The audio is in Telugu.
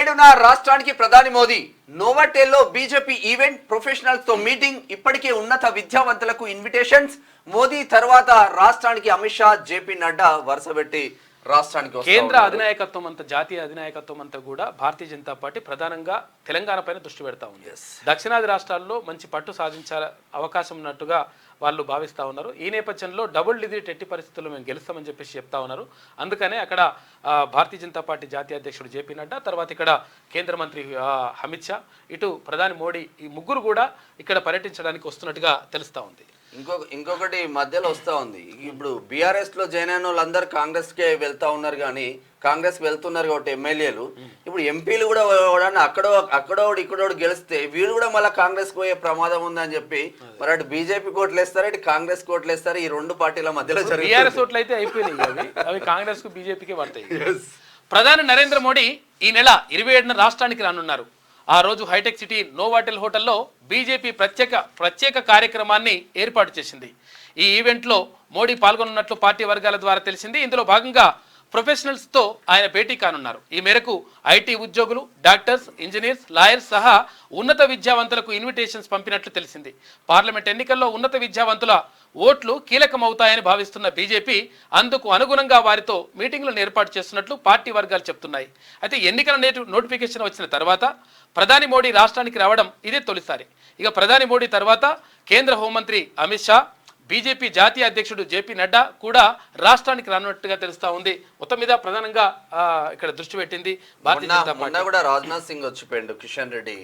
27న రాష్ట్రానికి ప్రధాని మోదీ. నోవాటెల్లో బీజేపీ ఈవెంట్, ప్రొఫెషనల్స్ తో మీటింగ్, ఇప్పటికే ఉన్నత విద్యావంతులకు ఇన్విటేషన్స్. మోదీ తర్వాత రాష్ట్రానికి అమిత్ షా, జేపీ నడ్డా వరుసపెట్టి రాష్ట్రానికి కేంద్ర అధినాయకత్వం అంతా, జాతీయ అధినాయకత్వం అంతా కూడా భారతీయ జనతా పార్టీ ప్రధానంగా తెలంగాణ పైన దృష్టి పెడతా ఉంది. దక్షిణాది రాష్ట్రాల్లో మంచి పట్టు సాధించాల అవకాశం ఉన్నట్టుగా వాళ్ళు భావిస్తూ ఉన్నారు. ఈ నేపథ్యంలో డబుల్ డిజిట్ ఎట్టి పరిస్థితుల్లో మేము గెలుస్తామని చెప్పేసి చెప్తా ఉన్నారు. అందుకనే అక్కడ భారతీయ జనతా పార్టీ జాతీయ అధ్యక్షుడు జేపీ నడ్డా, తర్వాత ఇక్కడ కేంద్ర మంత్రి అమిత్ షా, ఇటు ప్రధాని మోడీ, ఈ ముగ్గురు కూడా ఇక్కడ పర్యటించడానికి వస్తున్నట్టుగా తెలుస్తూ ఉంది. ఇంకొకటి మధ్యలో వస్తూ ఉంది. ఇప్పుడు బీఆర్ఎస్ లో జాయిన్ అయిన వాళ్ళందరూ కాంగ్రెస్ కే వెళ్తా ఉన్నారు, కానీ కాంగ్రెస్ వెళ్తున్నారు కాబట్టి ఎమ్మెల్యేలు, ఇప్పుడు ఎంపీలు కూడా అక్కడోడు ఇక్కడోడు గెలిస్తే వీళ్ళు కూడా మళ్ళీ కాంగ్రెస్ పోయే ప్రమాదం ఉందని చెప్పి మరి అటు బీజేపీ కోట్లు వేస్తారు, ఇటు కాంగ్రెస్ కోట్లు వేస్తారు. ఈ రెండు పార్టీల మధ్యలో బీఆర్ఎస్ ఓట్లు అయితే అయిపోయినాయి, అవి కాంగ్రెస్ కు బీజేపీకి పడతాయి. ప్రధాని నరేంద్ర మోడీ ఈ నెల 27న రాష్ట్రానికి రానున్నారు. ఆ రోజు హైటెక్ సిటీ నోవాటెల్ హోటల్లో బీజేపీ ప్రత్యేక కార్యక్రమాన్ని ఏర్పాటు చేసింది. ఈ ఈవెంట్లో మోడీ పాల్గొనున్నట్లు పార్టీ వర్గాల ద్వారా తెలిసింది. ఇందులో భాగంగా ప్రొఫెషనల్స్తో ఆయన భేటీ కానున్నారు. ఈ మేరకు ఐటీ ఉద్యోగులు, డాక్టర్స్, ఇంజనీర్స్, లాయర్స్ సహా ఉన్నత విద్యావంతులకు ఇన్విటేషన్స్ పంపినట్లు తెలిసింది. పార్లమెంట్ ఎన్నికల్లో ఉన్నత విద్యావంతుల ఓట్లు కీలకమవుతాయని భావిస్తున్న బీజేపీ అందుకు అనుగుణంగా వారితో మీటింగ్లను ఏర్పాటు చేస్తున్నట్లు పార్టీ వర్గాలు చెప్తున్నాయి. అయితే ఎన్నికల నోటిఫికేషన్ వచ్చిన తర్వాత ప్రధాని మోడీ రాష్ట్రానికి రావడం ఇదే తొలిసారి. ఇక ప్రధాని మోడీ తర్వాత కేంద్ర హోంమంత్రి అమిత్ షా, బీజేపీ జాతీయ అధ్యక్షుడు జేపీ నడ్డా కూడా రాష్ట్రానికి రానున్నట్టుగా తెలుస్తా ఉంది. మొత్తం మీద ప్రధానంగా ఇక్కడ దృష్టి పెట్టింది భారతీయ జనతా పార్టీ. కూడా రాజ్నాథ్ సింగ్ వచ్చిపోయిండు, కిషన్ రెడ్డి